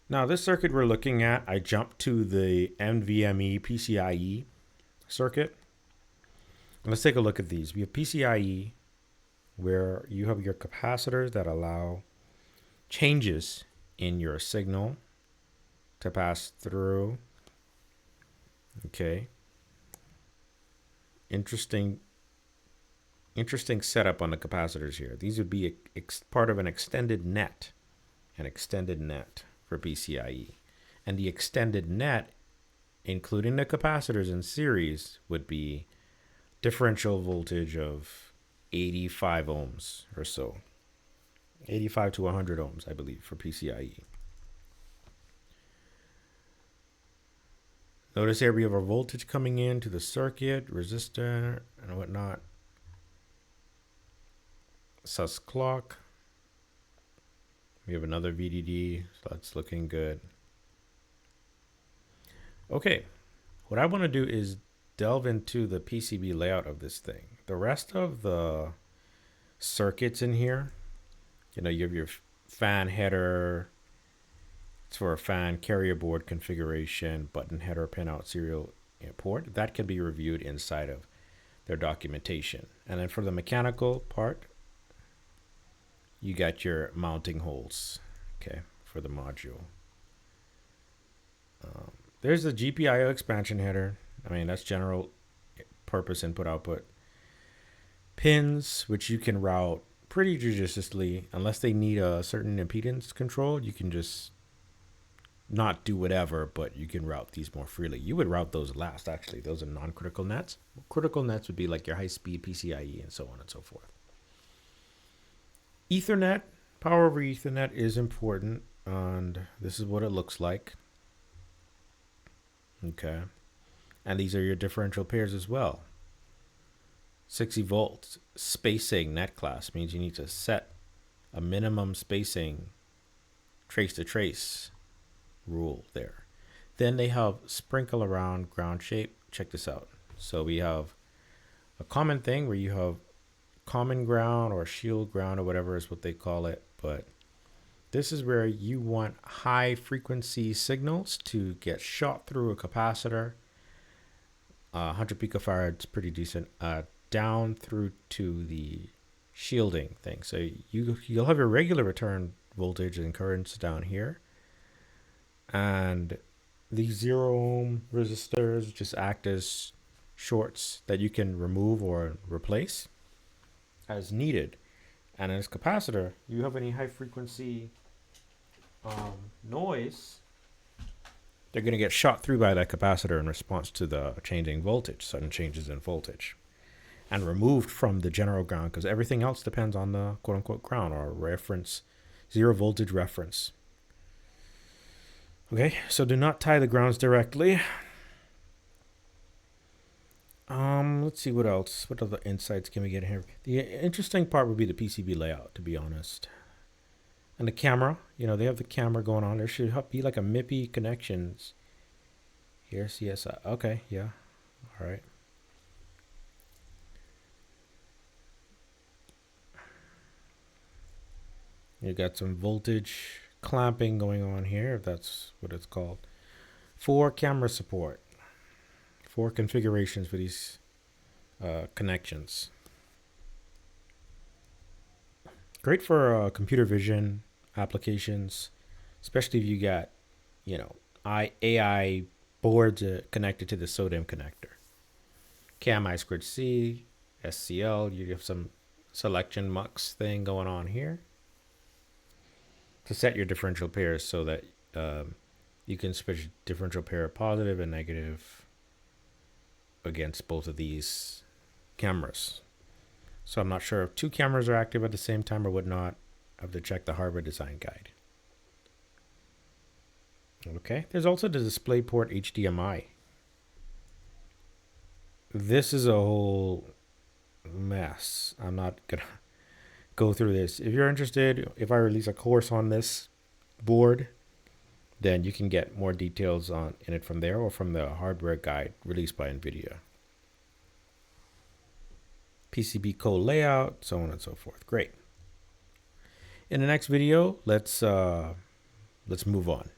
Now this circuit we're looking at, I jumped to the NVMe PCIe circuit. Let's take a look at these. We have PCIe, where you have your capacitors that allow changes in your signal to pass through. Okay. Interesting setup on the capacitors here. These would be part of an extended net for PCIe. And the extended net, including the capacitors in series, would be differential voltage of 85 ohms or so. 85 to 100 ohms, I believe, for PCIe. Notice here we have our voltage coming into the circuit, resistor, and whatnot. Sus clock. We have another VDD, so that's looking good. Okay, what I want to do is delve into the PCB layout of this thing. The rest of the circuits in here, you know, you have your fan header. It's for a fan, carrier board configuration, button header, pinout serial port. That can be reviewed inside of their documentation. And then for the mechanical part, you got your mounting holes, okay, for the module. There's the GPIO expansion header. I mean, that's general purpose input output. Pins, which you can route pretty judiciously. Unless they need a certain impedance control, you can just not do whatever, but you can route these more freely. You would route those last, actually. Those are non-critical nets. Critical nets would be like your high-speed PCIe and so on and so forth. Ethernet, power over Ethernet is important, and this is what it looks like. Okay. And these are your differential pairs as well. 60 volts spacing net class means you need to set a minimum spacing trace to trace rule there. Then they have sprinkle around ground shape. Check this out. So we have a common thing where you have common ground or shield ground or whatever is what they call it, but this is where you want high frequency signals to get shot through a capacitor. 100 picofarads, pretty decent, down through to the shielding thing. So you'll have your regular return voltage and currents down here, and these 0 ohm resistors just act as shorts that you can remove or replace as needed. And as capacitor, you have any high frequency noise, they're going to get shot through by that capacitor in response to the changing voltage, sudden changes in voltage, and removed from the general ground, because everything else depends on the quote-unquote ground or reference, zero voltage reference. Okay, so do not tie the grounds directly. Let's see what else. What other insights can we get here? The interesting part would be the PCB layout, to be honest. And the camera, you know, they have the camera going on. There should be like a MIPI connections here. CSI. Okay, yeah. All right. You got some voltage clamping going on here, if that's what it's called. 4 camera support. 4 configurations for these connections. Great for computer vision applications, especially if you got, you know, AI boards connected to the SODIMM connector. Cam I2C, SCL, you have some selection mux thing going on here to set your differential pairs so that you can switch differential pair positive and negative against both of these cameras. So I'm not sure if 2 cameras are active at the same time or whatnot. I have to check the hardware design guide. Okay, there's also the DisplayPort HDMI. This is a whole mess. I'm not gonna go through this. If you're interested, if I release a course on this board, then you can get more details in it from there or from the hardware guide released by NVIDIA. PCB code layout, so on and so forth. Great. In the next video, let's move on.